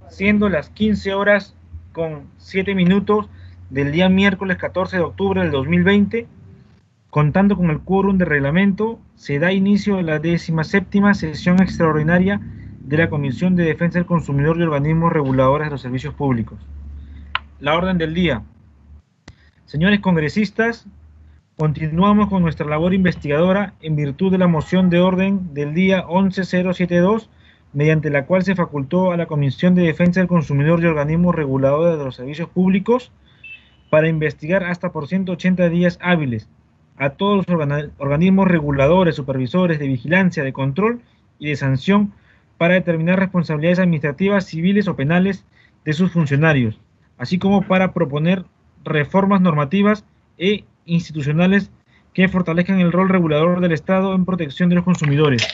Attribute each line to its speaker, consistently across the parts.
Speaker 1: siendo las 15 horas con 7 minutos del día miércoles 14 de octubre del 2020, contando con el quórum de reglamento, se da inicio a la 17ª sesión extraordinaria de la Comisión de Defensa del Consumidor y Organismos Reguladores de los Servicios Públicos. La orden del día. Señores congresistas, continuamos con nuestra labor investigadora en virtud de la moción de orden del día 11072, mediante la cual se facultó a la Comisión de Defensa del Consumidor y Organismos Reguladores de los Servicios Públicos para investigar hasta por 180 días hábiles a todos los organismos reguladores, supervisores de vigilancia, de control y de sanción para determinar responsabilidades administrativas, civiles o penales de sus funcionarios, así como para proponer reformas normativas e institucionales que fortalezcan el rol regulador del Estado en protección de los consumidores.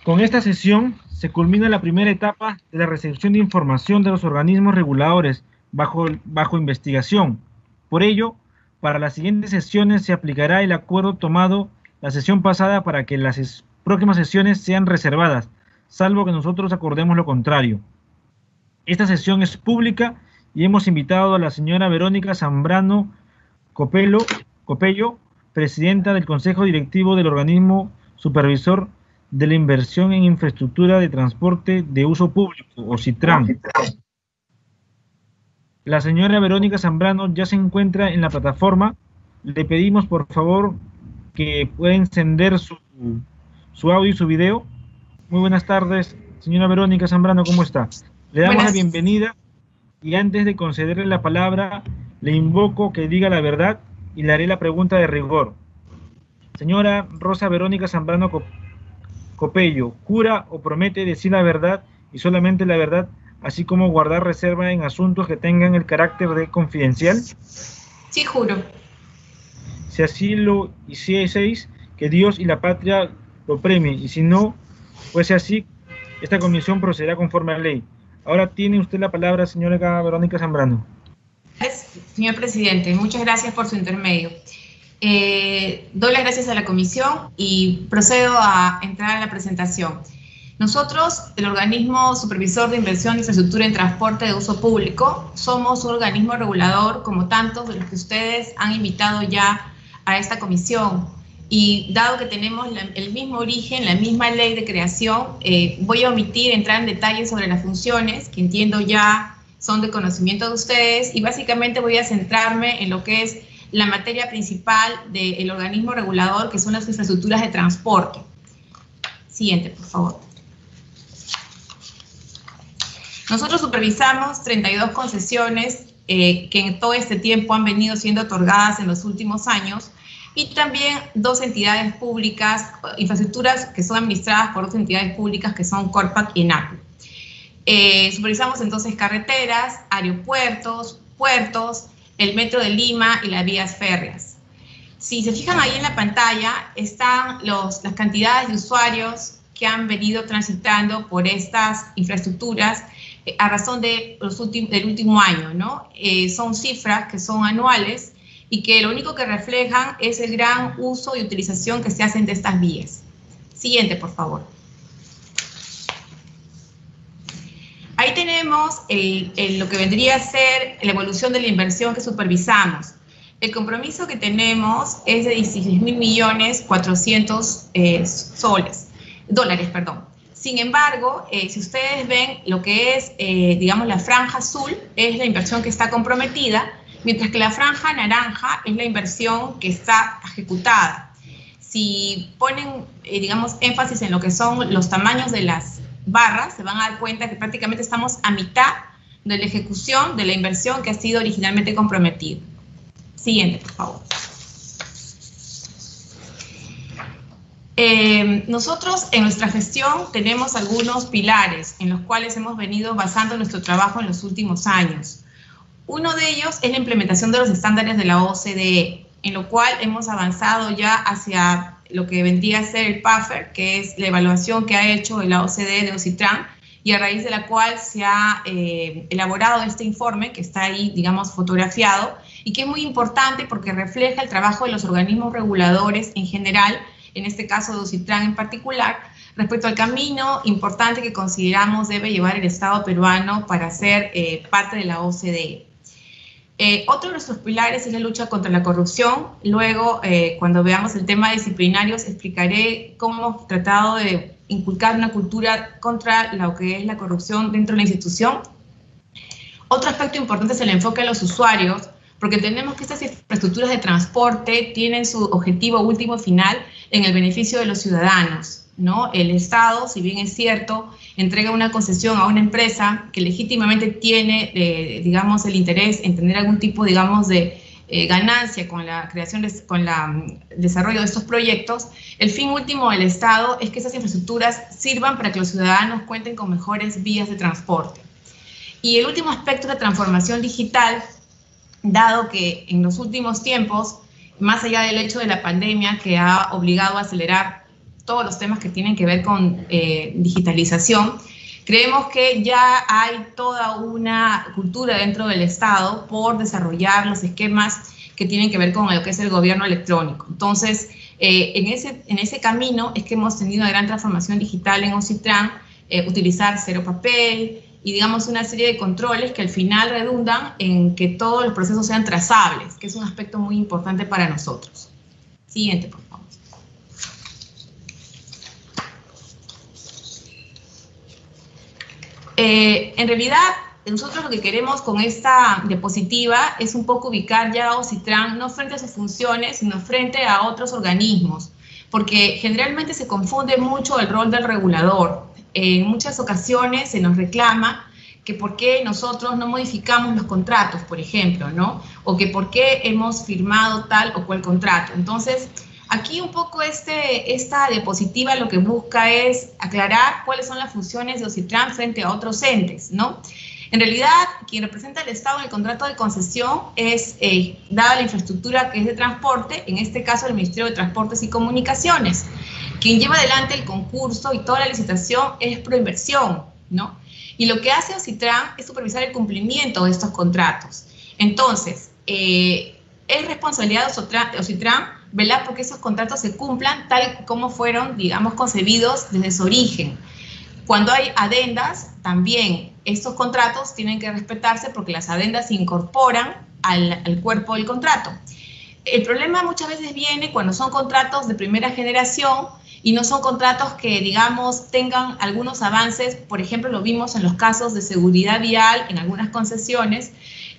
Speaker 1: Con esta sesión se culmina la primera etapa de la recepción de información de los organismos reguladores bajo investigación. Por ello, para las siguientes sesiones se aplicará el acuerdo tomado la sesión pasada para que las próximas sesiones sean reservadas, salvo que nosotros acordemos lo contrario. Esta sesión es pública y hemos invitado a la señora Verónica Zambrano Copello, presidenta del Consejo Directivo del Organismo Supervisor de la Inversión en Infraestructura de Transporte de Uso Público, o CITRAN. La señora Verónica Zambrano ya se encuentra en la plataforma. Le pedimos por favor que pueda encender su audio y su video. Muy buenas tardes, señora Verónica Zambrano, ¿cómo está? Le damos la bienvenida y antes de concederle la palabra, le invoco que diga la verdad y le haré la pregunta de rigor. Señora Rosa Verónica Zambrano Copello, ¿jura o promete decir la verdad y solamente la verdad, así como guardar reserva en asuntos que tengan el carácter de confidencial?
Speaker 2: Sí, juro.
Speaker 1: Si así lo hicieseis, que Dios y la patria lo premien, y si no fuese así, esta comisión procederá conforme a la ley. Ahora tiene usted la palabra, señora Verónica Zambrano.
Speaker 2: Señor presidente, muchas gracias por su intermedio. Doy las gracias a la comisión y procedo a entrar a la presentación. Nosotros, el Organismo Supervisor de Inversión e Infraestructura en Transporte de Uso Público, somos un organismo regulador como tantos de los que ustedes han invitado ya a esta comisión. Y dado que tenemos el mismo origen, la misma ley de creación, voy a omitir entrar en detalles sobre las funciones, que entiendo ya son de conocimiento de ustedes, y básicamente voy a centrarme en lo que es la materia principal del organismo regulador, que son las infraestructuras de transporte. Siguiente, por favor. Nosotros supervisamos 32 concesiones que en todo este tiempo han venido siendo otorgadas en los últimos años, y también 2 entidades públicas, infraestructuras que son administradas por 2 entidades públicas que son Corpac y ENACU. Supervisamos entonces carreteras, aeropuertos, puertos, el Metro de Lima y las vías férreas. Si se fijan ahí en la pantalla, están las cantidades de usuarios que han venido transitando por estas infraestructuras a razón del último año, ¿no? Son cifras que son anuales y que lo único que reflejan es el gran uso y utilización que se hacen de estas vías. Siguiente, por favor. Ahí tenemos lo que vendría a ser la evolución de la inversión que supervisamos. El compromiso que tenemos es de 16.400.000 dólares. Sin embargo, si ustedes ven lo que es, digamos, la franja azul, es la inversión que está comprometida, mientras que la franja naranja es la inversión que está ejecutada. Si ponen, digamos, énfasis en lo que son los tamaños de las barras, se van a dar cuenta que prácticamente estamos a mitad de la ejecución de la inversión que ha sido originalmente comprometida. Siguiente, por favor. Nosotros en nuestra gestión tenemos algunos pilares en los cuales hemos venido basando nuestro trabajo en los últimos años. Uno de ellos es la implementación de los estándares de la OCDE, en lo cual hemos avanzado ya hacia lo que vendría a ser el PAFER, que es la evaluación que ha hecho la OCDE de OCITRAN, y a raíz de la cual se ha elaborado este informe, que está ahí, digamos, fotografiado, y que es muy importante porque refleja el trabajo de los organismos reguladores en general, en este caso de OCITRAN en particular, Respecto al camino importante que consideramos debe llevar el Estado peruano para ser parte de la OCDE. Otro de nuestros pilares es la lucha contra la corrupción. Luego, cuando veamos el tema disciplinario, explicaré cómo hemos tratado de inculcar una cultura contra lo que es la corrupción dentro de la institución. Otro aspecto importante es el enfoque a los usuarios, porque entendemos que estas infraestructuras de transporte tienen su objetivo último final en el beneficio de los ciudadanos, ¿no? El Estado, si bien es cierto, entrega una concesión a una empresa que legítimamente tiene, digamos, el interés en tener algún tipo, digamos, de ganancia con la creación, con el desarrollo de estos proyectos. El fin último del Estado es que esas infraestructuras sirvan para que los ciudadanos cuenten con mejores vías de transporte. Y el último aspecto es la transformación digital, dado que en los últimos tiempos, más allá del hecho de la pandemia que ha obligado a acelerar todos los temas que tienen que ver con digitalización, creemos que ya hay toda una cultura dentro del Estado por desarrollar los esquemas que tienen que ver con lo que es el gobierno electrónico. Entonces, en ese camino es que hemos tenido una gran transformación digital en OCITRAN, utilizar cero papel y, digamos, una serie de controles que al final redundan en que todos los procesos sean trazables, que es un aspecto muy importante para nosotros. Siguiente, por favor. En realidad, nosotros lo que queremos con esta diapositiva es un poco ubicar ya a OCITRAN no frente a sus funciones, sino frente a otros organismos, porque generalmente se confunde mucho el rol del regulador. En muchas ocasiones se nos reclama que por qué nosotros no modificamos los contratos, por ejemplo, ¿no? O que por qué hemos firmado tal o cual contrato. Entonces, aquí un poco esta diapositiva lo que busca es aclarar cuáles son las funciones de OCITRAN frente a otros entes, ¿no? En realidad, quien representa al Estado en el contrato de concesión es, dada la infraestructura que es de transporte, en este caso el Ministerio de Transportes y Comunicaciones. Quien lleva adelante el concurso y toda la licitación es Proinversión, ¿no? Y lo que hace OCITRAN es supervisar el cumplimiento de estos contratos. Entonces, es responsabilidad de OCITRAN velar porque esos contratos se cumplan tal como fueron, digamos, concebidos desde su origen. Cuando hay adendas, también estos contratos tienen que respetarse porque las adendas se incorporan al cuerpo del contrato. El problema muchas veces viene cuando son contratos de primera generación y no son contratos que, digamos, tengan algunos avances. Por ejemplo, lo vimos en los casos de seguridad vial en algunas concesiones,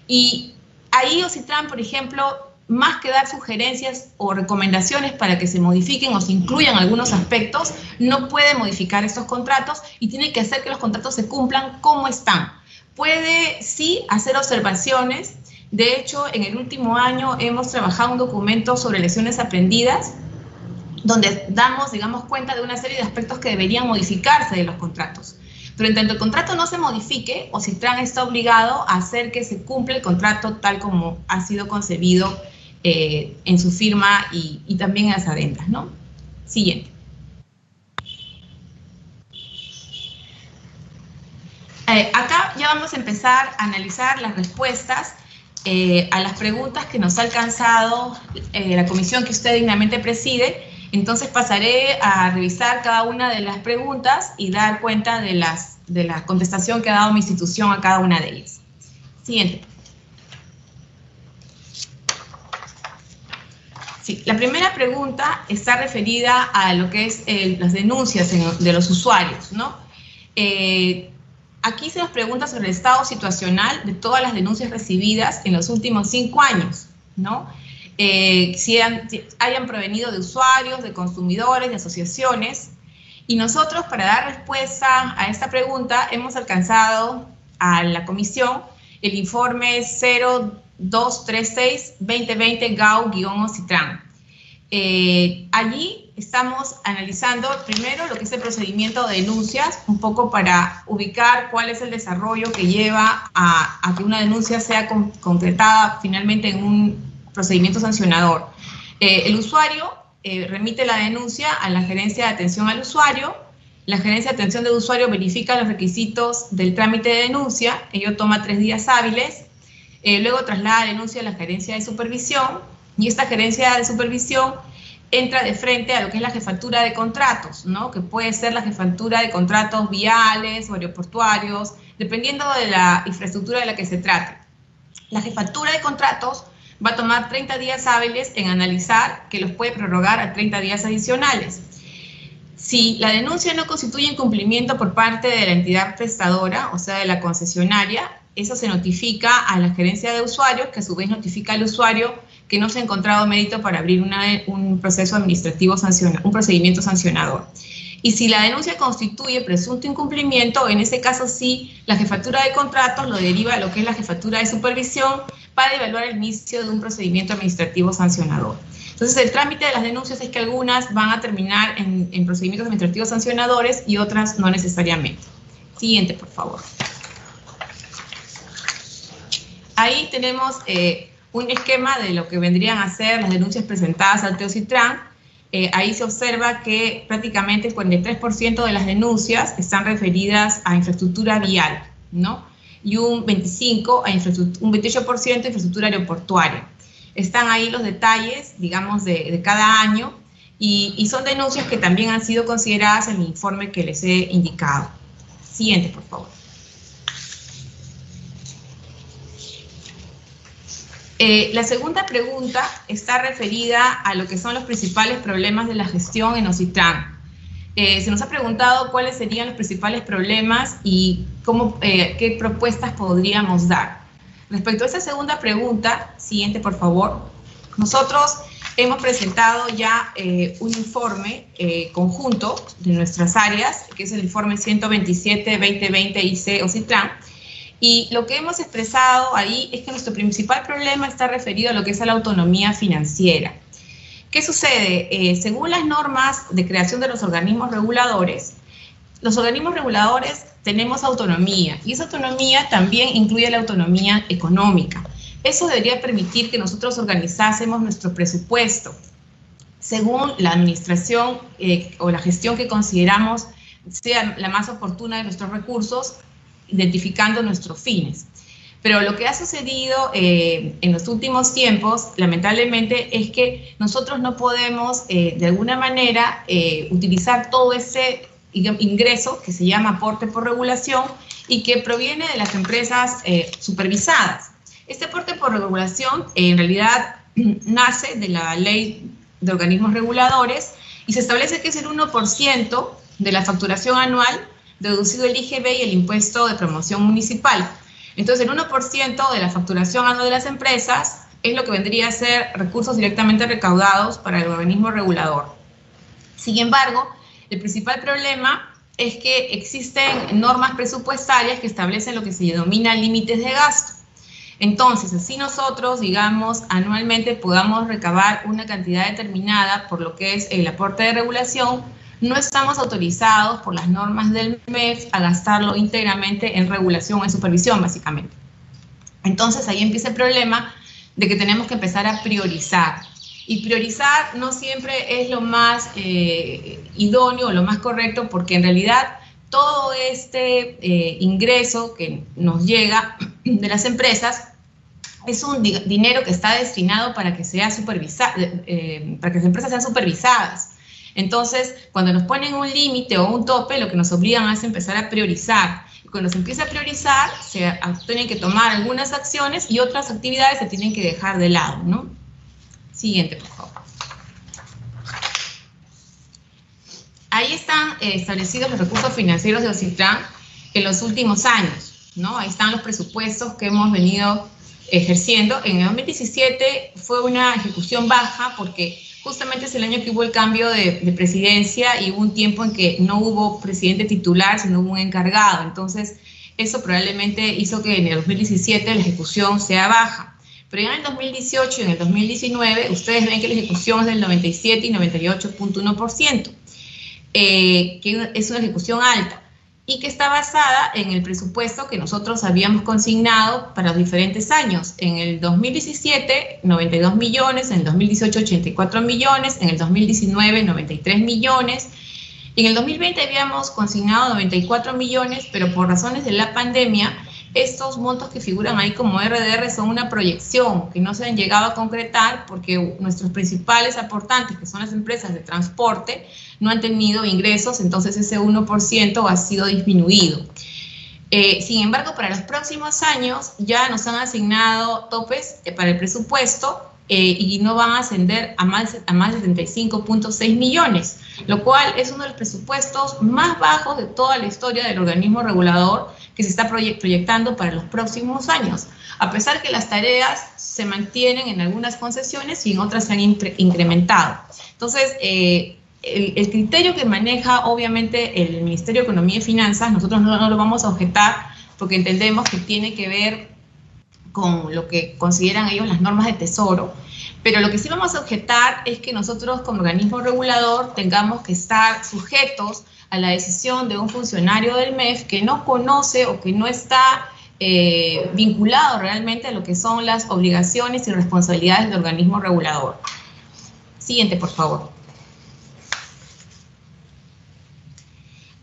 Speaker 2: y ahí OCITRAN, por ejemplo, más que dar sugerencias o recomendaciones para que se modifiquen o se incluyan algunos aspectos, no puede modificar estos contratos y tiene que hacer que los contratos se cumplan como están. Puede sí hacer observaciones. De hecho, en el último año hemos trabajado un documento sobre lecciones aprendidas, donde damos, digamos, cuenta de una serie de aspectos que deberían modificarse de los contratos. Pero en tanto el contrato no se modifique, OCITRAN está obligado a hacer que se cumpla el contrato tal como ha sido concebido en su firma y también en las adendas, ¿no? Siguiente. Acá ya vamos a empezar a analizar las respuestas a las preguntas que nos ha alcanzado la comisión que usted dignamente preside. Entonces pasaré a revisar cada una de las preguntas y dar cuenta de la contestación que ha dado mi institución a cada una de ellas. Siguiente. Sí, la primera pregunta está referida a lo que es las denuncias de los usuarios, ¿no? Aquí se nos pregunta sobre el estado situacional de todas las denuncias recibidas en los últimos 5 años, ¿no? Si hayan provenido de usuarios, de consumidores, de asociaciones. Y nosotros, para dar respuesta a esta pregunta, hemos alcanzado a la comisión el informe 0236-2020 GAU-OCITRAN. Allí estamos analizando primero lo que es el procedimiento de denuncias, un poco para ubicar cuál es el desarrollo que lleva a que una denuncia sea concretada finalmente en un procedimiento sancionador. El usuario remite la denuncia a la gerencia de atención al usuario. La gerencia de atención del usuario verifica los requisitos del trámite de denuncia. Ello toma 3 días hábiles. Luego traslada la denuncia a la gerencia de supervisión, y esta gerencia de supervisión entra de frente a lo que es la jefatura de contratos, ¿no? Que puede ser la jefatura de contratos viales o aeroportuarios, dependiendo de la infraestructura de la que se trate. La jefatura de contratos va a tomar 30 días hábiles en analizar, que los puede prorrogar a 30 días adicionales. Si la denuncia no constituye incumplimiento por parte de la entidad prestadora, o sea, de la concesionaria, eso se notifica a la gerencia de usuarios, que a su vez notifica al usuario que no se ha encontrado mérito para abrir un proceso administrativo sancionador, un procedimiento sancionador. Y si la denuncia constituye presunto incumplimiento, en ese caso sí, la jefatura de contratos lo deriva a lo que es la jefatura de supervisión para evaluar el inicio de un procedimiento administrativo sancionador. Entonces, el trámite de las denuncias es que algunas van a terminar en procedimientos administrativos sancionadores y otras no necesariamente. Siguiente, por favor. Ahí tenemos un esquema de lo que vendrían a ser las denuncias presentadas al Teocitran. Ahí se observa que prácticamente el 43% de las denuncias están referidas a infraestructura vial, ¿no? Y un 28% a infraestructura aeroportuaria. Están ahí los detalles, digamos, de cada año y son denuncias que también han sido consideradas en el informe que les he indicado. Siguiente, por favor. La segunda pregunta está referida a lo que son los principales problemas de la gestión en OSITRAN. Se nos ha preguntado cuáles serían los principales problemas y qué propuestas podríamos dar. Respecto a esta segunda pregunta, siguiente por favor, nosotros hemos presentado ya un informe conjunto de nuestras áreas, que es el informe 127-2020 IC OSITRAN, y lo que hemos expresado ahí es que nuestro principal problema está referido a lo que es a la autonomía financiera. ¿Qué sucede? Según las normas de creación de los organismos reguladores tenemos autonomía, y esa autonomía también incluye la autonomía económica. Eso debería permitir que nosotros organizásemos nuestro presupuesto según la administración o la gestión que consideramos sea la más oportuna de nuestros recursos, identificando nuestros fines. Pero lo que ha sucedido en los últimos tiempos, lamentablemente, es que nosotros no podemos, de alguna manera, utilizar todo ese ingreso que se llama aporte por regulación y que proviene de las empresas supervisadas. Este aporte por regulación en realidad nace de la ley de organismos reguladores y se establece que es el 1% de la facturación anual deducido el IGB y el impuesto de promoción municipal. Entonces, el 1% de la facturación anual de las empresas es lo que vendría a ser recursos directamente recaudados para el organismo regulador. Sin embargo, el principal problema es que existen normas presupuestarias que establecen lo que se denomina límites de gasto. Entonces, así nosotros, digamos, anualmente podamos recabar una cantidad determinada por lo que es el aporte de regulación, no estamos autorizados por las normas del MEF a gastarlo íntegramente en regulación o en supervisión, básicamente. Entonces, ahí empieza el problema de que tenemos que empezar a priorizar. Y priorizar no siempre es lo más idóneo o lo más correcto, porque en realidad todo este ingreso que nos llega de las empresas es un dinero que está destinado para que sea supervisado, para que las empresas sean supervisadas. Entonces, cuando nos ponen un límite o un tope, lo que nos obligan es empezar a priorizar. Y cuando se empieza a priorizar, se tienen que tomar algunas acciones y otras actividades se tienen que dejar de lado, ¿no? Siguiente, por favor. Ahí están establecidos los recursos financieros de OSITRAN en los últimos años, ¿no? Ahí están los presupuestos que hemos venido ejerciendo. En el 2017 fue una ejecución baja porque justamente es el año que hubo el cambio de presidencia y hubo un tiempo en que no hubo presidente titular, sino hubo un encargado. Entonces, eso probablemente hizo que en el 2017 la ejecución sea baja. Pero ya en el 2018 y en el 2019, ustedes ven que la ejecución es del 97 y 98.1%, que es una ejecución alta y que está basada en el presupuesto que nosotros habíamos consignado para los diferentes años. En el 2017, 92 millones, en el 2018, 84 millones, en el 2019, 93 millones, y en el 2020 habíamos consignado 94 millones, pero por razones de la pandemia estos montos que figuran ahí como RDR son una proyección que no se han llegado a concretar porque nuestros principales aportantes, que son las empresas de transporte, no han tenido ingresos, entonces ese 1% ha sido disminuido. Sin embargo, para los próximos años ya nos han asignado topes para el presupuesto y no van a ascender a más de 75.6 millones, lo cual es uno de los presupuestos más bajos de toda la historia del organismo regulador que se está proyectando para los próximos años, a pesar que las tareas se mantienen en algunas concesiones y en otras se han incrementado. Entonces, el criterio que maneja obviamente el Ministerio de Economía y Finanzas, nosotros no lo vamos a objetar porque entendemos que tiene que ver con lo que consideran ellos las normas de Tesoro, pero lo que sí vamos a objetar es que nosotros como organismo regulador tengamos que estar sujetos a la decisión de un funcionario del MEF que no conoce o que no está vinculado realmente a lo que son las obligaciones y responsabilidades del organismo regulador. Siguiente, por favor.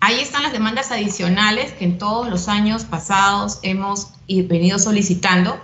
Speaker 2: Ahí están las demandas adicionales que en todos los años pasados hemos venido solicitando,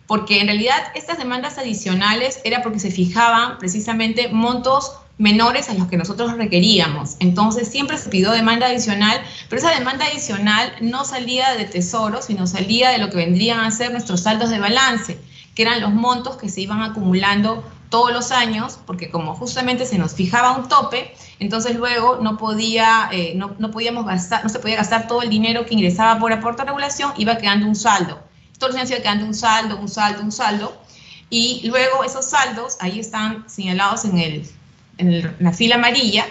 Speaker 2: porque en realidad estas demandas adicionales era porque se fijaban precisamente montos menores a los que nosotros requeríamos. Entonces siempre se pidió demanda adicional, pero esa demanda adicional no salía de Tesoro, sino salía de lo que vendrían a ser nuestros saldos de balance, que eran los montos que se iban acumulando todos los años, porque como justamente se nos fijaba un tope, entonces luego no podíamos gastar, no se podía gastar todo el dinero que ingresaba por aporte a regulación, iba quedando un saldo. Todos los años iba quedando un saldo, y luego esos saldos, ahí están señalados en la fila amarilla,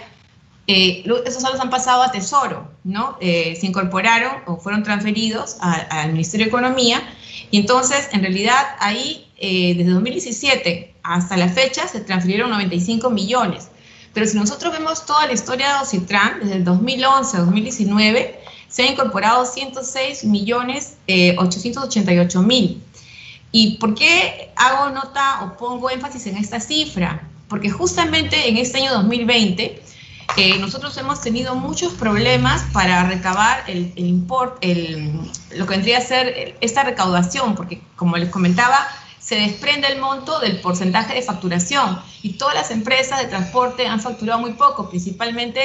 Speaker 2: esos saldos han pasado a Tesoro, ¿no? Se incorporaron o fueron transferidos al Ministerio de Economía, y entonces en realidad ahí desde 2017 hasta la fecha se transfirieron 95 millones. Pero si nosotros vemos toda la historia de Ocitran, desde el 2011 a 2019, se han incorporado 106.888.000. ¿Y por qué hago nota o pongo énfasis en esta cifra? Porque justamente en este año 2020 nosotros hemos tenido muchos problemas para recabar lo que vendría a ser esta recaudación, porque como les comentaba, se desprende el monto del porcentaje de facturación y todas las empresas de transporte han facturado muy poco, principalmente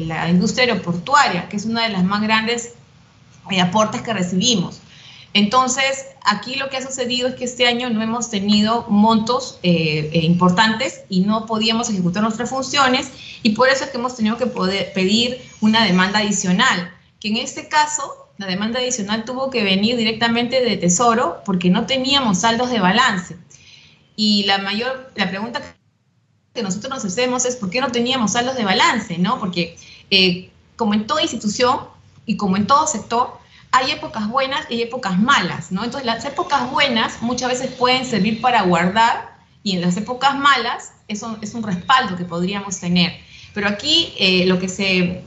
Speaker 2: la industria aeroportuaria, que es una de las más grandes aportes que recibimos. Entonces, aquí lo que ha sucedido es que este año no hemos tenido montos importantes y no podíamos ejecutar nuestras funciones, y por eso es que hemos tenido que pedir una demanda adicional, que en este caso la demanda adicional tuvo que venir directamente de Tesoro porque no teníamos saldos de balance. Y la pregunta que nosotros nos hacemos es ¿por qué no teníamos saldos de balance? ¿No? Porque como en toda institución y como en todo sector, hay épocas buenas y épocas malas, ¿no? Entonces las épocas buenas muchas veces pueden servir para guardar, y en las épocas malas eso es un respaldo que podríamos tener. Pero aquí lo que se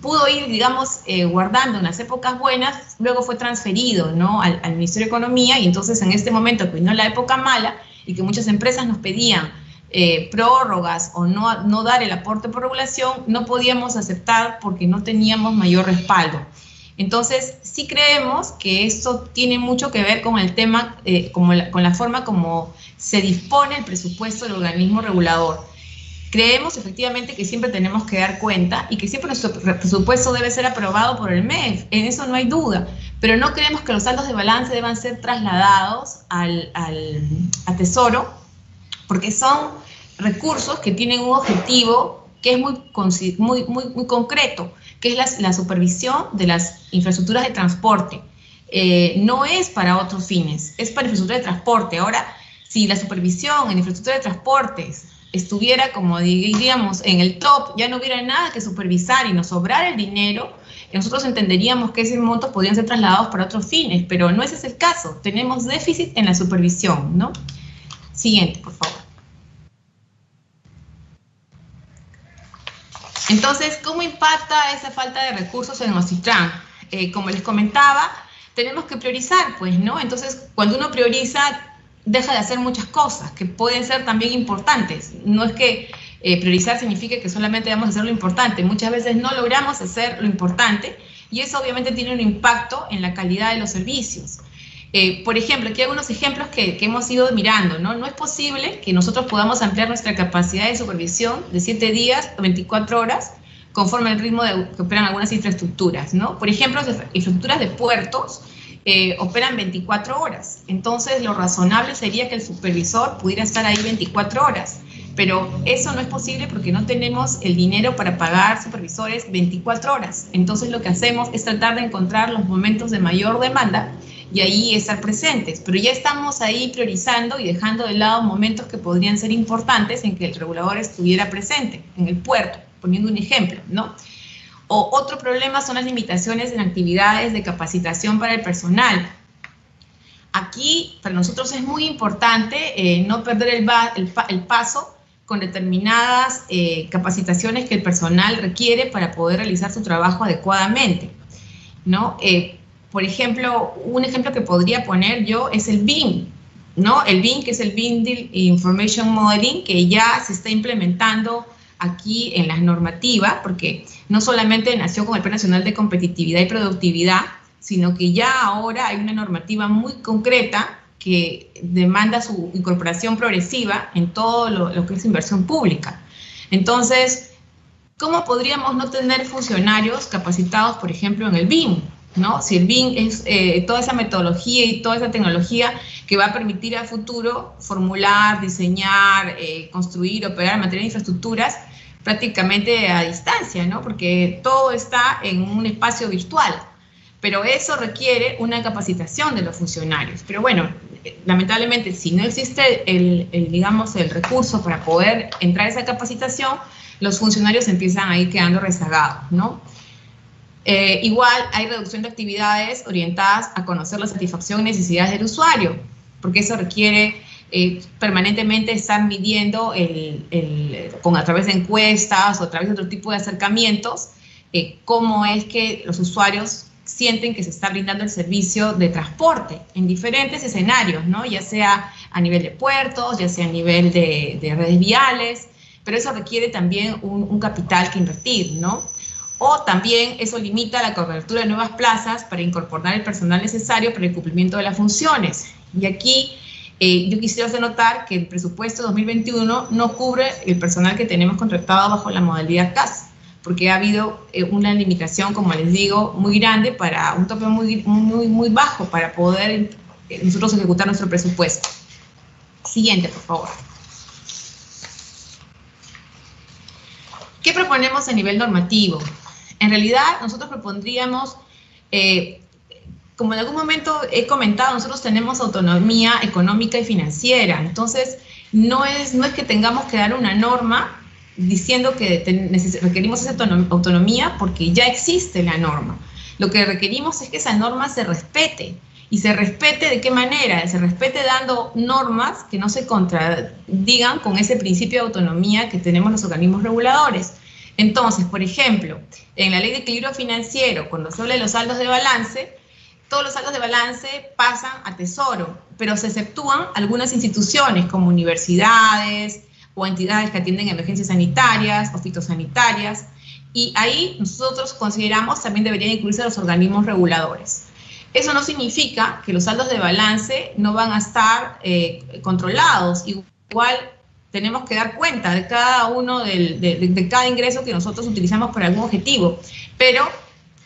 Speaker 2: pudo ir, digamos, guardando en las épocas buenas, luego fue transferido, ¿no?, al Ministerio de Economía, y entonces en este momento, que vino la época mala y que muchas empresas nos pedían prórrogas o no dar el aporte por regulación, no podíamos aceptar porque no teníamos mayor respaldo. Entonces, sí creemos que esto tiene mucho que ver con el tema, con la forma como se dispone el presupuesto del organismo regulador. Creemos efectivamente que siempre tenemos que dar cuenta y que siempre nuestro presupuesto debe ser aprobado por el MEF, en eso no hay duda, pero no creemos que los saldos de balance deban ser trasladados a Tesoro, porque son recursos que tienen un objetivo que es muy concreto, que es la supervisión de las infraestructuras de transporte. No es para otros fines, es para infraestructura de transporte. Ahora, si la supervisión en infraestructura de transportes estuviera, como diríamos, en el top, ya no hubiera nada que supervisar y nos sobrara el dinero, nosotros entenderíamos que esos montos podrían ser trasladados para otros fines, pero no ese es el caso. Tenemos déficit en la supervisión, ¿no? Siguiente, por favor. Entonces, ¿cómo impacta esa falta de recursos en Ocitran? Como les comentaba, tenemos que priorizar, pues, ¿no? Entonces, cuando uno prioriza, deja de hacer muchas cosas que pueden ser también importantes. No es que priorizar signifique que solamente vamos a hacer lo importante. Muchas veces no logramos hacer lo importante y eso obviamente tiene un impacto en la calidad de los servicios. Por ejemplo, aquí hay algunos ejemplos que hemos ido mirando, ¿no? No es posible que nosotros podamos ampliar nuestra capacidad de supervisión de 7 días a 24 horas conforme al ritmo que operan algunas infraestructuras, ¿no? Por ejemplo, las infraestructuras de puertos operan 24 horas. Entonces, lo razonable sería que el supervisor pudiera estar ahí 24 horas. Pero eso no es posible porque no tenemos el dinero para pagar supervisores 24 horas. Entonces, lo que hacemos es tratar de encontrar los momentos de mayor demanda y ahí estar presentes, pero ya estamos ahí priorizando y dejando de lado momentos que podrían ser importantes en que el regulador estuviera presente, en el puerto, poniendo un ejemplo, ¿no? O otro problema son las limitaciones en actividades de capacitación para el personal. Aquí, para nosotros es muy importante no perder el paso con determinadas capacitaciones que el personal requiere para poder realizar su trabajo adecuadamente, ¿no? Por ejemplo, un ejemplo que podría poner yo es el BIM, ¿no? El BIM, que es el Building Information Modeling, que ya se está implementando aquí en las normativas, porque no solamente nació con el Plan Nacional de Competitividad y Productividad, sino que ya ahora hay una normativa muy concreta que demanda su incorporación progresiva en todo lo que es inversión pública. Entonces, ¿cómo podríamos no tener funcionarios capacitados, por ejemplo, en el BIM? ¿No? Si el BIM es toda esa metodología y toda esa tecnología que va a permitir a futuro formular, diseñar, construir, operar en materia de infraestructuras prácticamente a distancia, ¿no? Porque todo está en un espacio virtual, pero eso requiere una capacitación de los funcionarios. Pero bueno, lamentablemente, si no existe digamos, el recurso para poder entrar a esa capacitación, los funcionarios empiezan a ir quedando rezagados, ¿no? Igual hay reducción de actividades orientadas a conocer la satisfacción y necesidades del usuario, porque eso requiere permanentemente estar midiendo a través de encuestas o a través de otro tipo de acercamientos, cómo es que los usuarios sienten que se está brindando el servicio de transporte en diferentes escenarios, ¿no? Ya sea a nivel de puertos, ya sea a nivel de redes viales, pero eso requiere también un capital que invertir, ¿no? O también eso limita la cobertura de nuevas plazas para incorporar el personal necesario para el cumplimiento de las funciones. Y aquí yo quisiera hacer notar que el presupuesto 2021 no cubre el personal que tenemos contratado bajo la modalidad CAS, porque ha habido una limitación, como les digo, muy grande, para un tope muy bajo para poder nosotros ejecutar nuestro presupuesto. Siguiente, por favor. ¿Qué proponemos a nivel normativo? En realidad, nosotros propondríamos, como en algún momento he comentado, nosotros tenemos autonomía económica y financiera. Entonces, no es que tengamos que dar una norma diciendo que requerimos esa autonomía porque ya existe la norma. Lo que requerimos es que esa norma se respete. ¿Y se respete de qué manera? Se respete dando normas que no se contradigan con ese principio de autonomía que tenemos los organismos reguladores. Entonces, por ejemplo, en la Ley de Equilibrio Financiero, cuando se habla de los saldos de balance, todos los saldos de balance pasan a Tesoro, pero se exceptúan algunas instituciones como universidades o entidades que atienden emergencias sanitarias o fitosanitarias, y ahí nosotros consideramos también deberían incluirse los organismos reguladores. Eso no significa que los saldos de balance no van a estar controlados. Igual tenemos que dar cuenta de cada uno de cada ingreso que nosotros utilizamos para algún objetivo, pero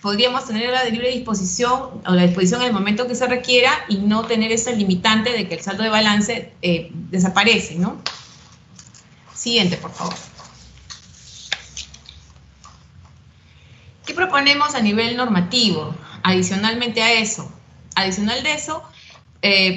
Speaker 2: podríamos tener la de libre disposición o la disposición en el momento que se requiera y no tener esa limitante de que el saldo de balance desaparece, ¿no? Siguiente, por favor. ¿Qué proponemos a nivel normativo? Adicionalmente a eso,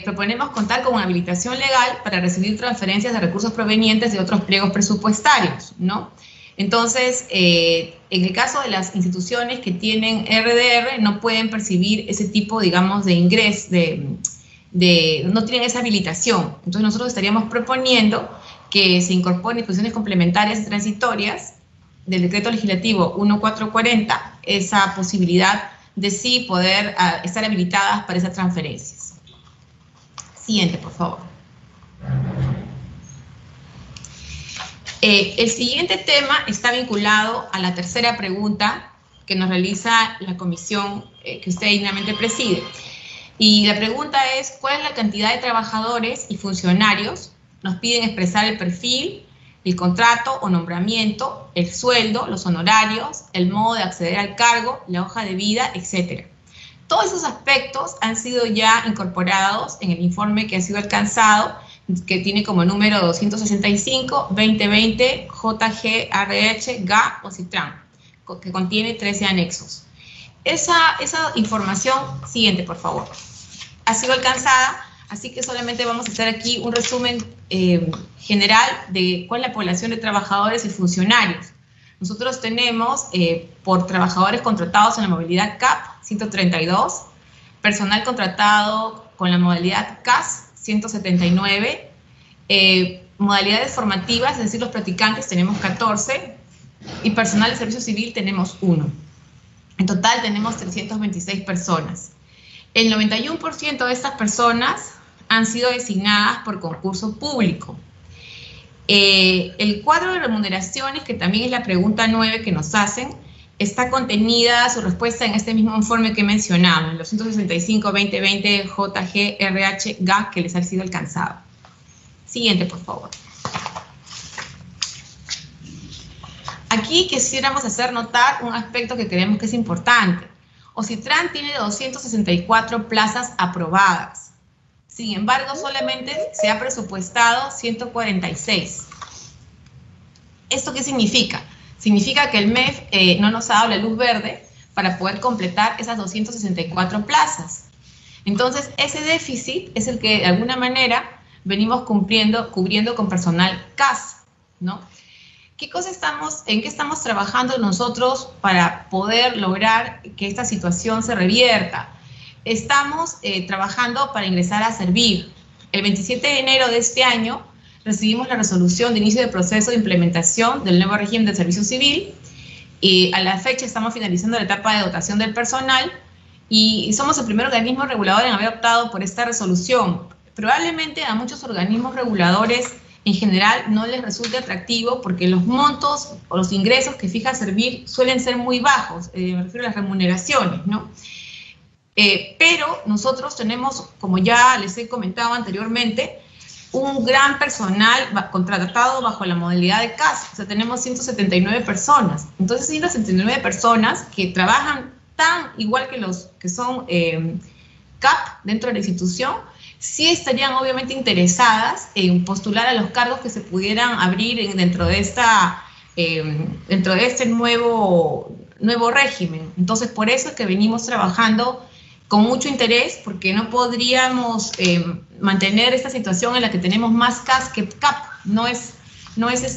Speaker 2: proponemos contar con una habilitación legal para recibir transferencias de recursos provenientes de otros pliegos presupuestarios, ¿no? Entonces, en el caso de las instituciones que tienen RDR, no pueden percibir ese tipo, digamos, de ingreso, no tienen esa habilitación. Entonces, nosotros estaríamos proponiendo que se incorporen disposiciones complementarias y transitorias del decreto legislativo 1440, esa posibilidad de sí poder estar habilitadas para esas transferencias. Siguiente, por favor. El siguiente tema está vinculado a la tercera pregunta que nos realiza la comisión que usted dignamente preside. Y la pregunta es, ¿cuál es la cantidad de trabajadores y funcionarios? Nos piden expresar el perfil, el contrato o nombramiento, el sueldo, los honorarios, el modo de acceder al cargo, la hoja de vida, etc. Todos esos aspectos han sido ya incorporados en el informe que ha sido alcanzado, que tiene como número 265-2020 JGRH, GA o CITRAN, que contiene 13 anexos. Esa información, siguiente por favor, ha sido alcanzada, así que solamente vamos a hacer aquí un resumen general de cuál es la población de trabajadores y funcionarios. Nosotros tenemos por trabajadores contratados en la modalidad CAP 132, personal contratado con la modalidad CAS 179, modalidades formativas, es decir, los practicantes tenemos 14 y personal de servicio civil tenemos 1. En total tenemos 326 personas. El 91% de estas personas han sido designadas por concurso público. El cuadro de remuneraciones, que también es la pregunta 9 que nos hacen, está contenida su respuesta en este mismo informe que mencionamos, en los 165-2020 JGRH GA, que les ha sido alcanzado. Siguiente, por favor. Aquí quisiéramos hacer notar un aspecto que creemos que es importante. OCITRAN tiene 264 plazas aprobadas. Sin embargo, solamente se ha presupuestado 146. ¿Esto qué significa? Significa que el MEF no nos ha dado la luz verde para poder completar esas 264 plazas. Entonces, ese déficit es el que de alguna manera venimos cubriendo con personal CAS, ¿no? ¿En qué estamos trabajando nosotros para poder lograr que esta situación se revierta? Estamos trabajando para ingresar a servir. El 27 de enero de este año recibimos la resolución de inicio de proceso de implementación del nuevo régimen de servicio civil y a la fecha estamos finalizando la etapa de dotación del personal y somos el primer organismo regulador en haber optado por esta resolución. Probablemente a muchos organismos reguladores en general no les resulte atractivo porque los montos o los ingresos que fija Servir suelen ser muy bajos, me refiero a las remuneraciones, ¿no? Pero nosotros tenemos, como ya les he comentado anteriormente, un gran personal contratado bajo la modalidad de CAS, o sea, tenemos 179 personas. Entonces, 179 personas que trabajan tan igual que los que son CAP dentro de la institución, sí estarían obviamente interesadas en postular a los cargos que se pudieran abrir dentro de este nuevo régimen. Entonces, por eso es que venimos trabajando con mucho interés, porque no podríamos mantener esta situación en la que tenemos más CAS que CAP. No es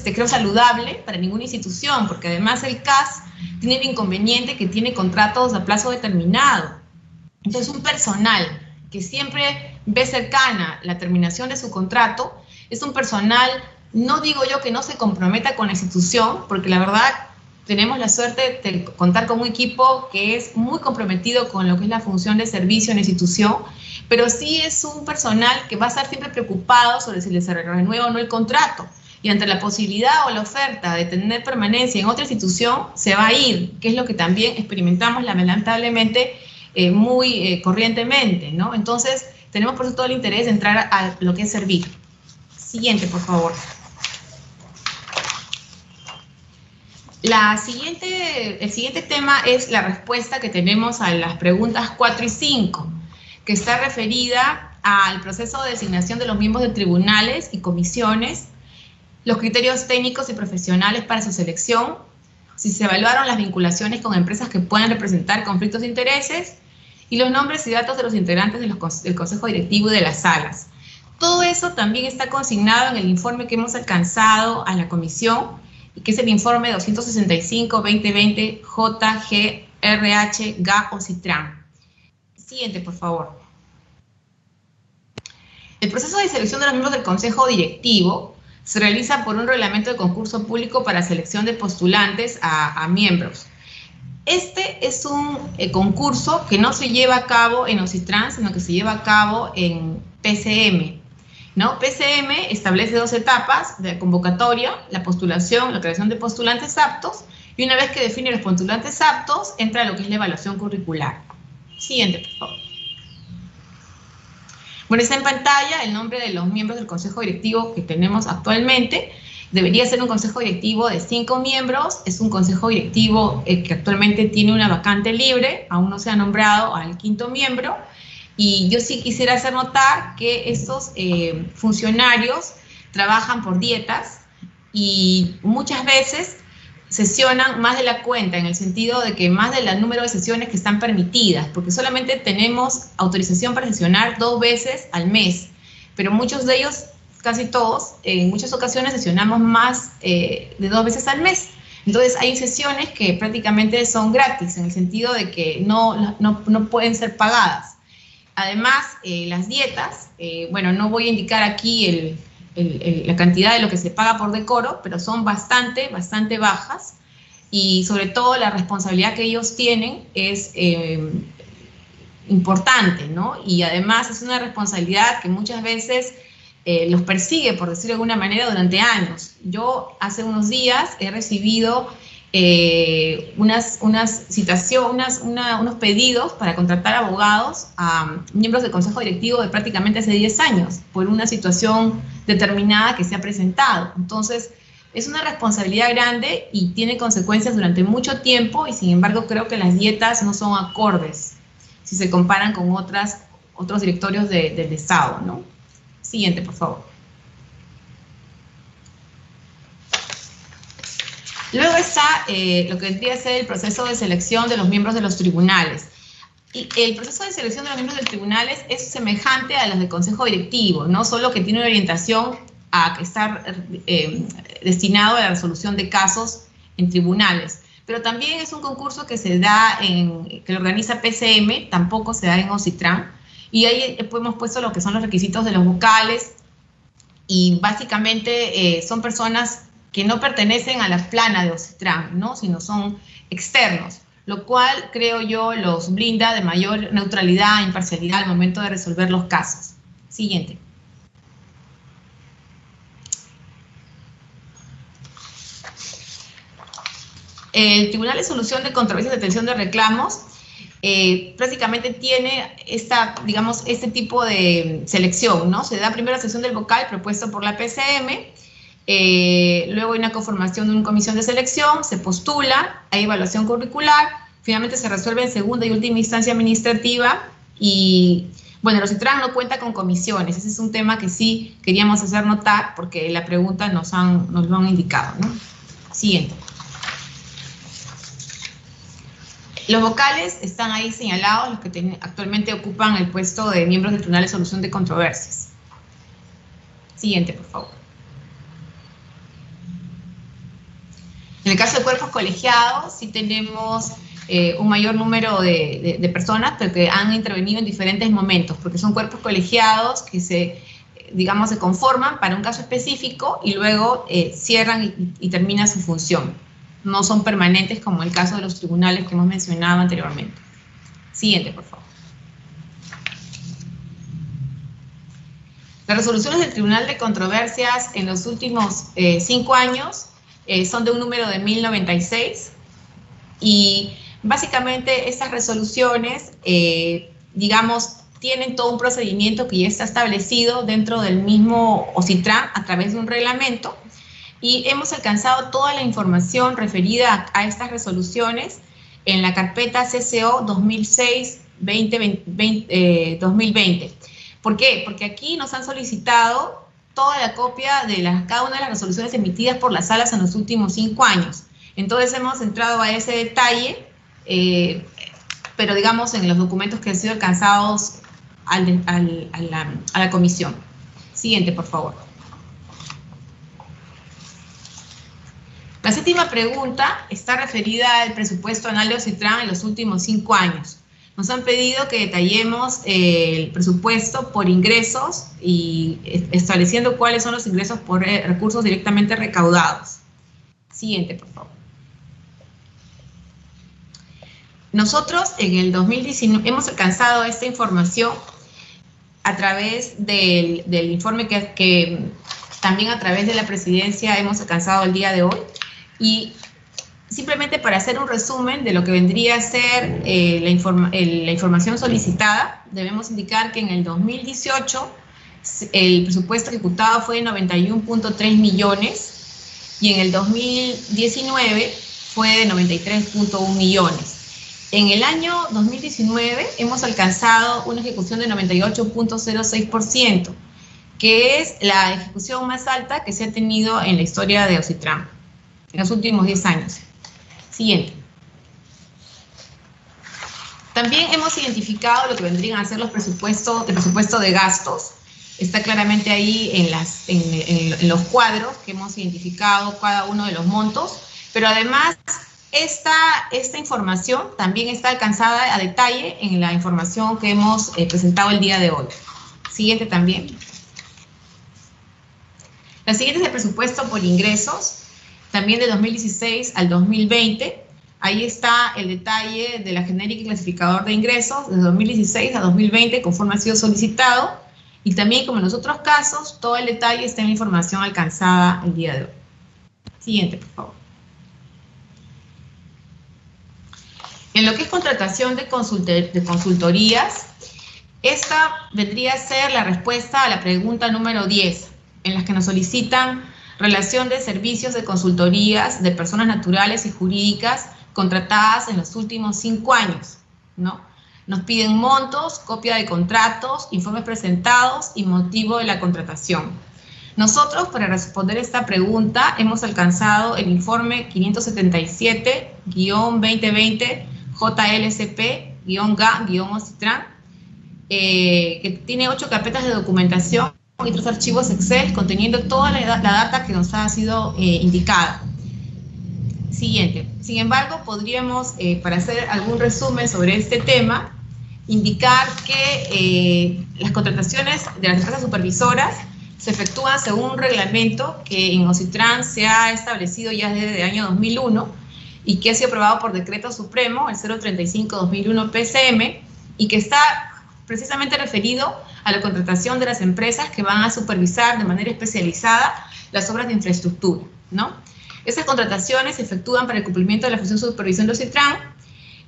Speaker 2: creo, saludable para ninguna institución, porque además el CAS tiene el inconveniente que tiene contratos a plazo determinado. Entonces, un personal que siempre ve cercana la terminación de su contrato, es un personal, no digo yo que no se comprometa con la institución, porque la verdad tenemos la suerte de contar con un equipo que es muy comprometido con lo que es la función de servicio en la institución, pero sí es un personal que va a estar siempre preocupado sobre si les renueva o no el contrato, y ante la posibilidad o la oferta de tener permanencia en otra institución, se va a ir, que es lo que también experimentamos lamentablemente muy corrientemente, ¿no? Entonces, tenemos por eso todo el interés de entrar a lo que es Servir. Siguiente, por favor. El siguiente tema es la respuesta que tenemos a las preguntas 4 y 5, que está referida al proceso de designación de los miembros de tribunales y comisiones, los criterios técnicos y profesionales para su selección, si se evaluaron las vinculaciones con empresas que puedan representar conflictos de intereses, y los nombres y datos de los integrantes del Consejo Directivo y de las salas. Todo eso también está consignado en el informe que hemos alcanzado a la comisión, y que es el informe 265-2020 JGRH GA o CITRAN. Siguiente, por favor. El proceso de selección de los miembros del Consejo Directivo se realiza por un reglamento de concurso público para selección de postulantes a miembros. Este es un concurso que no se lleva a cabo en OCITRAN, sino que se lleva a cabo en PCM, ¿no? PCM establece 2 etapas de convocatoria: la postulación, la creación de postulantes aptos, y una vez que define los postulantes aptos, entra a lo que es la evaluación curricular. Siguiente, por favor. Bueno, está en pantalla el nombre de los miembros del Consejo Directivo que tenemos actualmente. Debería ser un Consejo Directivo de 5 miembros. Es un Consejo Directivo que actualmente tiene una vacante libre. Aún no se ha nombrado al 5º miembro. Y yo sí quisiera hacer notar que estos funcionarios trabajan por dietas y muchas veces sesionan más de la cuenta, en el sentido de que más del número de sesiones que están permitidas, porque solamente tenemos autorización para sesionar 2 veces al mes, pero muchos de ellos, casi todos, en muchas ocasiones sesionamos más de 2 veces al mes. Entonces hay sesiones que prácticamente son gratis, en el sentido de que no pueden ser pagadas. Además, las dietas, bueno, no voy a indicar aquí la cantidad de lo que se paga por decoro, pero son bastante bajas, y sobre todo la responsabilidad que ellos tienen es importante, ¿no? Y además es una responsabilidad que muchas veces los persigue, por decirlo de alguna manera, durante años. Yo hace unos días he recibido unos pedidos para contratar abogados a miembros del Consejo Directivo de prácticamente hace 10 años, por una situación determinada que se ha presentado. Entonces, es una responsabilidad grande y tiene consecuencias durante mucho tiempo, y sin embargo creo que las dietas no son acordes si se comparan con otros directorios del Estado, ¿no? Siguiente, por favor. Luego está lo que vendría a ser el proceso de selección de los miembros de los tribunales. Y el proceso de selección de los miembros de los tribunales es semejante a los del Consejo Directivo, no solo que tiene una orientación a estar destinado a la resolución de casos en tribunales, pero también es un concurso que se da que lo organiza PCM, tampoco se da en OCITRAN, y ahí hemos puesto lo que son los requisitos de los vocales, y básicamente son personas que no pertenecen a la plana de OCITRAN, ¿no? Sino son externos, lo cual creo yo los blinda de mayor neutralidad e imparcialidad al momento de resolver los casos. Siguiente. El Tribunal de Solución de Controversias de Atención de Reclamos prácticamente tiene este tipo de selección, ¿no? Se da primero la selección del vocal propuesto por la PCM, luego hay una conformación de una comisión de selección, se postula, hay evaluación curricular, finalmente se resuelve en segunda y última instancia administrativa, y bueno, el OCITRAN no cuenta con comisiones. Ese es un tema que sí queríamos hacer notar porque la pregunta nos lo han indicado, ¿no? Siguiente. Los vocales están ahí señalados, los que actualmente ocupan el puesto de miembros del Tribunal de Solución de Controversias. Siguiente, por favor. En el caso de cuerpos colegiados, sí tenemos un mayor número de personas, pero que han intervenido en diferentes momentos, porque son cuerpos colegiados que se conforman para un caso específico y luego cierran y termina su función. No son permanentes como el caso de los tribunales que hemos mencionado anteriormente. Siguiente, por favor. Las resoluciones del Tribunal de Controversias en los últimos 5 años son de un número de 1096, y básicamente estas resoluciones, tienen todo un procedimiento que ya está establecido dentro del mismo OCITRAN a través de un reglamento, y hemos alcanzado toda la información referida a estas resoluciones en la carpeta CCO 2006-2020. ¿Por qué? Porque aquí nos han solicitado toda la copia de cada una de las resoluciones emitidas por las salas en los últimos 5 años. Entonces hemos entrado a ese detalle, pero en los documentos que han sido alcanzados a la comisión. Siguiente, por favor. La séptima pregunta está referida al presupuesto anual de OCITRAN en los últimos 5 años. Nos han pedido que detallemos el presupuesto por ingresos y estableciendo cuáles son los ingresos por recursos directamente recaudados. Siguiente, por favor. Nosotros en el 2019 hemos alcanzado esta información a través del informe que también a través de la presidencia hemos alcanzado el día de hoy. Y simplemente para hacer un resumen de lo que vendría a ser la información solicitada, debemos indicar que en el 2018 el presupuesto ejecutado fue de 91.3 millones y en el 2019 fue de 93.1 millones. En el año 2019 hemos alcanzado una ejecución de 98.06%, que es la ejecución más alta que se ha tenido en la historia de OSITRAN en los últimos 10 años. Siguiente. También hemos identificado lo que vendrían a ser los presupuestos, el presupuesto de gastos. Está claramente ahí en los cuadros que hemos identificado cada uno de los montos, pero además esta información también está alcanzada a detalle en la información que hemos presentado el día de hoy. Siguiente también. La siguiente es el presupuesto por ingresos, también de 2016 al 2020. Ahí está el detalle de la genérica y clasificador de ingresos de 2016 a 2020, conforme ha sido solicitado. Y también, como en los otros casos, todo el detalle está en la información alcanzada el día de hoy. Siguiente, por favor. En lo que es contratación de consultorías, esta vendría a ser la respuesta a la pregunta número 10, en las que nos solicitan relación de servicios de consultorías de personas naturales y jurídicas contratadas en los últimos 5 años, ¿no? Nos piden montos, copia de contratos, informes presentados y motivo de la contratación. Nosotros, para responder esta pregunta, hemos alcanzado el informe 577-2020 JLCP-GA-OSITRAN, que tiene 8 carpetas de documentación y 3 archivos Excel conteniendo toda la data que nos ha sido indicada. Siguiente. Sin embargo, podríamos, para hacer algún resumen sobre este tema, indicar que las contrataciones de las empresas supervisoras se efectúan según un reglamento que en OSITRAN se ha establecido ya desde el año 2001 y que ha sido aprobado por decreto supremo, el 035-2001 PCM, y que está precisamente referido a la contratación de las empresas que van a supervisar de manera especializada las obras de infraestructura, ¿no? Esas contrataciones se efectúan para el cumplimiento de la función de supervisión de OSITRAN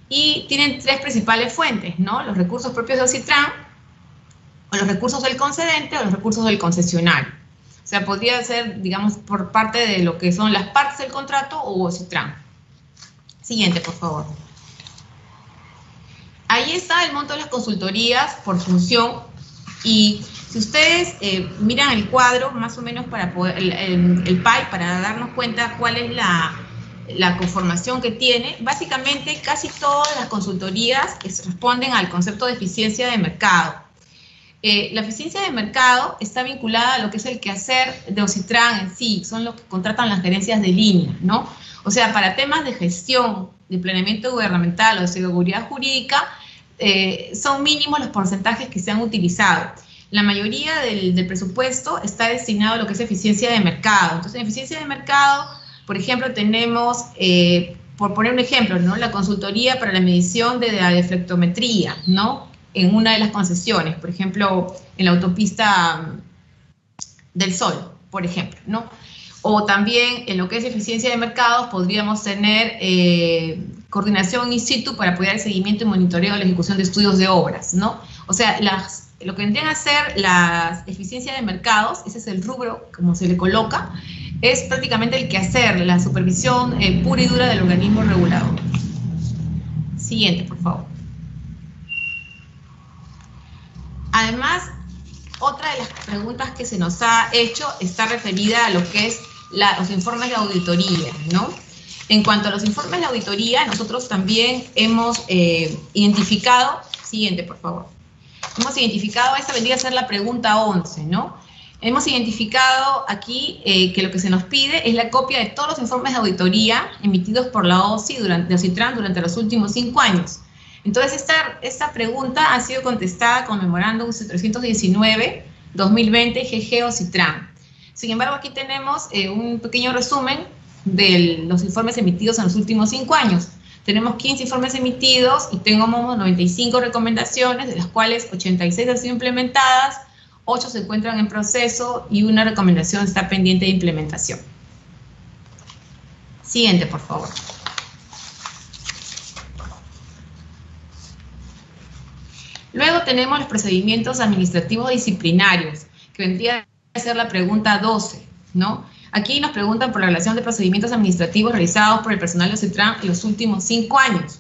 Speaker 2: y tienen 3 principales fuentes, ¿no? Los recursos propios de OSITRAN, o los recursos del concedente, o los recursos del concesionario. O sea, podría ser, digamos, por parte de lo que son las partes del contrato o OSITRAN. Siguiente, por favor. Ahí está el monto de las consultorías por función, y si ustedes miran el cuadro, más o menos para poder, el PIE, para darnos cuenta cuál es la conformación que tiene, básicamente casi todas las consultorías responden al concepto de eficiencia de mercado. La eficiencia de mercado está vinculada a lo que es el quehacer de OSITRAN en sí, son los que contratan las gerencias de línea, ¿no? O sea, para temas de gestión, de planeamiento gubernamental o de seguridad jurídica, son mínimos los porcentajes que se han utilizado. La mayoría del presupuesto está destinado a lo que es eficiencia de mercado. Entonces, en eficiencia de mercado, por ejemplo, tenemos, por poner un ejemplo, ¿no? La consultoría para la medición de la deflectometría, ¿no? En una de las concesiones, por ejemplo, en la autopista del Sol, por ejemplo, ¿no? O también en lo que es eficiencia de mercados podríamos tener coordinación in situ para apoyar el seguimiento y monitoreo de la ejecución de estudios de obras, ¿no? O sea, lo que vendrían a ser las eficiencias de mercados, ese es el rubro, como se le coloca, es prácticamente el quehacer, la supervisión pura y dura del organismo regulador. Siguiente, por favor. Además, otra de las preguntas que se nos ha hecho está referida a lo que es los informes de auditoría, ¿no? En cuanto a los informes de auditoría, nosotros también hemos identificado, siguiente por favor, hemos identificado, esta vendría a ser la pregunta 11, ¿no? Hemos identificado aquí que lo que se nos pide es la copia de todos los informes de auditoría emitidos por la OSI de OSITRAN durante los últimos 5 años. Entonces, esta pregunta ha sido contestada con memorándum 319-2020 GG OSITRAN. Sin embargo, aquí tenemos un pequeño resumen de los informes emitidos en los últimos 5 años. Tenemos 15 informes emitidos y tenemos 95 recomendaciones, de las cuales 86 han sido implementadas, 8 se encuentran en proceso y una recomendación está pendiente de implementación. Siguiente, por favor. Luego tenemos los procedimientos administrativos disciplinarios, que vendría a ser la pregunta 12, ¿no? Aquí nos preguntan por la relación de procedimientos administrativos realizados por el personal de OCITRAN en los últimos 5 años.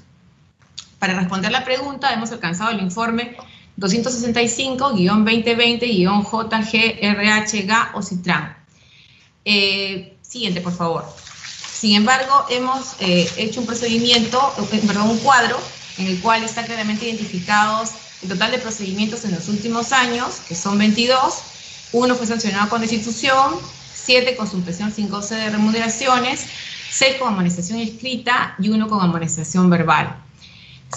Speaker 2: Para responder la pregunta hemos alcanzado el informe 265-2020-JGRHGA OCITRAN. Siguiente, por favor. Sin embargo, hemos hecho un un cuadro en el cual está claramente identificados el total de procedimientos en los últimos años, que son 22. 1 fue sancionado con destitución, 7 con suspensión sin goce de remuneraciones, 6 con amonestación escrita y 1 con amonestación verbal.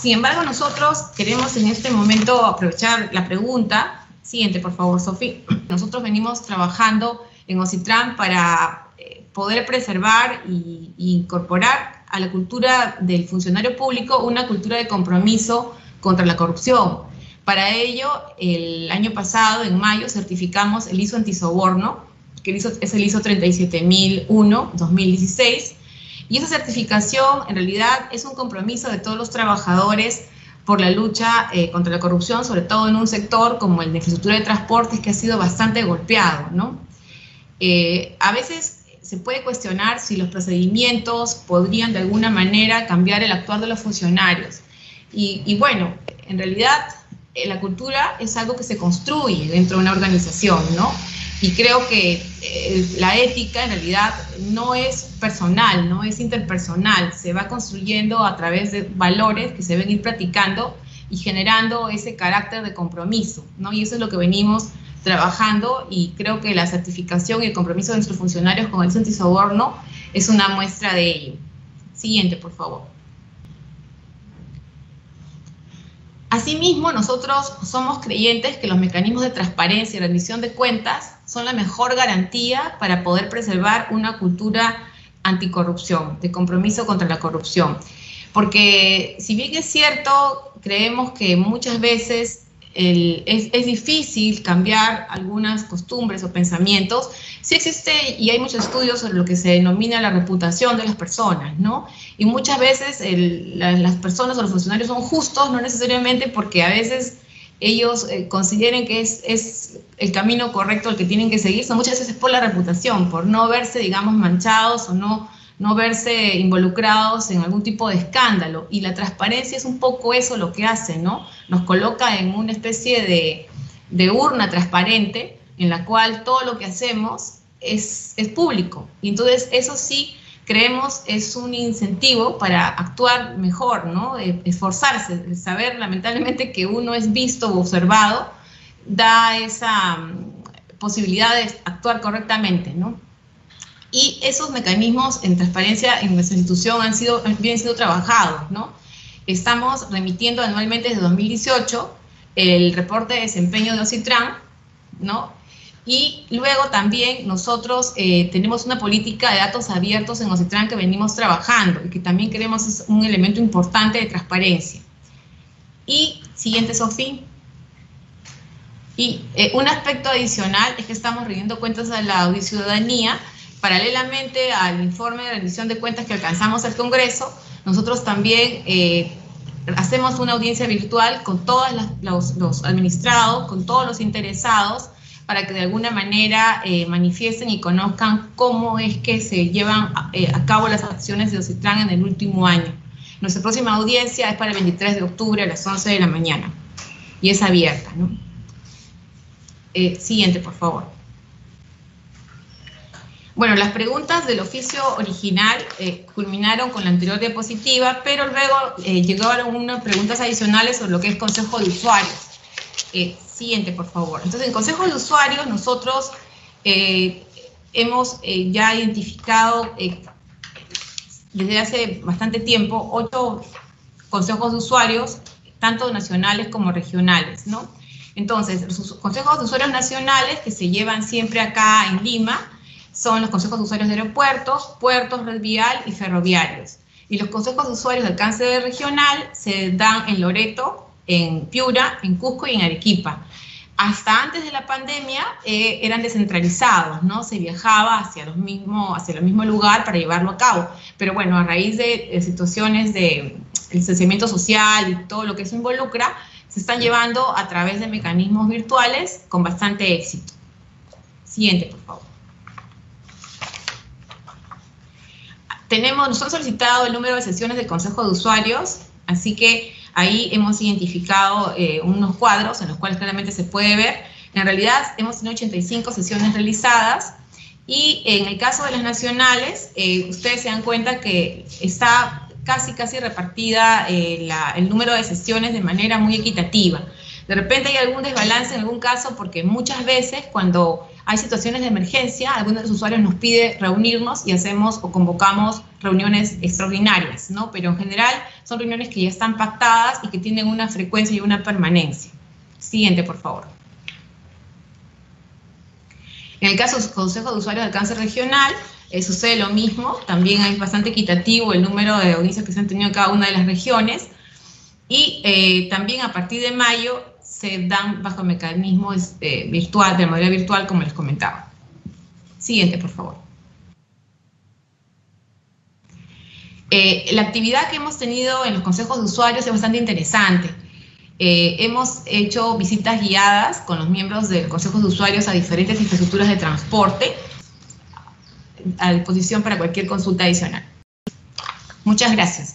Speaker 2: Sin embargo, nosotros queremos en este momento aprovechar la pregunta. Siguiente, por favor, Sofía. Nosotros venimos trabajando en OCITRAN para poder preservar e incorporar a la cultura del funcionario público una cultura de compromiso contra la corrupción. Para ello, el año pasado, en mayo, certificamos el ISO antisoborno, que es el ISO 37001-2016, y esa certificación en realidad es un compromiso de todos los trabajadores por la lucha contra la corrupción, sobre todo en un sector como el de infraestructura de transportes, que ha sido bastante golpeado, ¿no? A veces se puede cuestionar si los procedimientos podrían de alguna manera cambiar el actuar de los funcionarios. Y bueno, en realidad la cultura es algo que se construye dentro de una organización, ¿no? Y creo que la ética en realidad no es personal, no es interpersonal, se va construyendo a través de valores que se ven ir practicando y generando ese carácter de compromiso, ¿no? Y eso es lo que venimos trabajando, y creo que la certificación y el compromiso de nuestros funcionarios con el ISO antisoborno es una muestra de ello. Siguiente, por favor. Asimismo, nosotros somos creyentes que los mecanismos de transparencia y rendición de cuentas son la mejor garantía para poder preservar una cultura anticorrupción, de compromiso contra la corrupción. Porque si bien es cierto, creemos que muchas veces es difícil cambiar algunas costumbres o pensamientos, sí existe y hay muchos estudios sobre lo que se denomina la reputación de las personas, ¿no? Y muchas veces las personas o los funcionarios son justos, no necesariamente porque a veces ellos consideren que es el camino correcto el que tienen que seguir, son muchas veces por la reputación, por no verse, digamos, manchados o no verse involucrados en algún tipo de escándalo. Y la transparencia es un poco eso lo que hace, ¿no? Nos coloca en una especie de urna transparente en la cual todo lo que hacemos es público. Y entonces eso sí creemos es un incentivo para actuar mejor, ¿no? Esforzarse, saber lamentablemente que uno es visto o observado, da esa posibilidad de actuar correctamente, ¿no? Y esos mecanismos en transparencia en nuestra institución vienen siendo trabajados, ¿no? Estamos remitiendo anualmente desde 2018 el reporte de desempeño de OCITRAN, ¿no? Y luego también nosotros tenemos una política de datos abiertos en OCITRAN que venimos trabajando y que también creemos es un elemento importante de transparencia. Y siguiente, Sofía. Y un aspecto adicional es que estamos rindiendo cuentas a la ciudadanía. Paralelamente al informe de rendición de cuentas que alcanzamos al Congreso, nosotros también hacemos una audiencia virtual con todos los administrados, con todos los interesados, para que de alguna manera manifiesten y conozcan cómo es que se llevan a cabo las acciones de OCITRAN en el último año. Nuestra próxima audiencia es para el 23 de octubre a las 11 de la mañana y es abierta, ¿no? Siguiente, por favor. Bueno, las preguntas del oficio original culminaron con la anterior diapositiva, pero luego llegaron unas preguntas adicionales sobre lo que es consejo de usuarios. Siguiente, por favor. Entonces, en consejo de usuarios nosotros hemos ya identificado desde hace bastante tiempo 8 consejos de usuarios, tanto nacionales como regionales, ¿no? Entonces, los consejos de usuarios nacionales que se llevan siempre acá en Lima son los consejos de usuarios de aeropuertos, puertos, red vial y ferroviarios. Y los consejos de usuarios de alcance regional se dan en Loreto, en Piura, en Cusco y en Arequipa. Hasta antes de la pandemia eran descentralizados, ¿no? Se viajaba hacia el mismo lugar para llevarlo a cabo. Pero bueno, a raíz de situaciones de distanciamiento social y todo lo que eso involucra, se están llevando a través de mecanismos virtuales con bastante éxito. Siguiente, por favor. Nos han solicitado el número de sesiones del Consejo de Usuarios, así que ahí hemos identificado unos cuadros en los cuales claramente se puede ver. En realidad hemos tenido 85 sesiones realizadas y en el caso de las nacionales, ustedes se dan cuenta que está casi repartida el número de sesiones de manera muy equitativa. De repente hay algún desbalance en algún caso porque muchas veces cuando hay situaciones de emergencia, algunos de los usuarios nos pide reunirnos y hacemos o convocamos reuniones extraordinarias, ¿no? Pero en general son reuniones que ya están pactadas y que tienen una frecuencia y una permanencia. Siguiente, por favor. En el caso del Consejo de Usuarios del Cáncer Regional, sucede lo mismo, también es bastante equitativo el número de audiencias que se han tenido en cada una de las regiones, y también a partir de mayo se dan bajo mecanismos virtual, de modalidad virtual, como les comentaba. Siguiente, por favor. La actividad que hemos tenido en los consejos de usuarios es bastante interesante. Hemos hecho visitas guiadas con los miembros del Consejo de Usuarios a diferentes infraestructuras de transporte, a disposición para cualquier consulta adicional. Muchas gracias.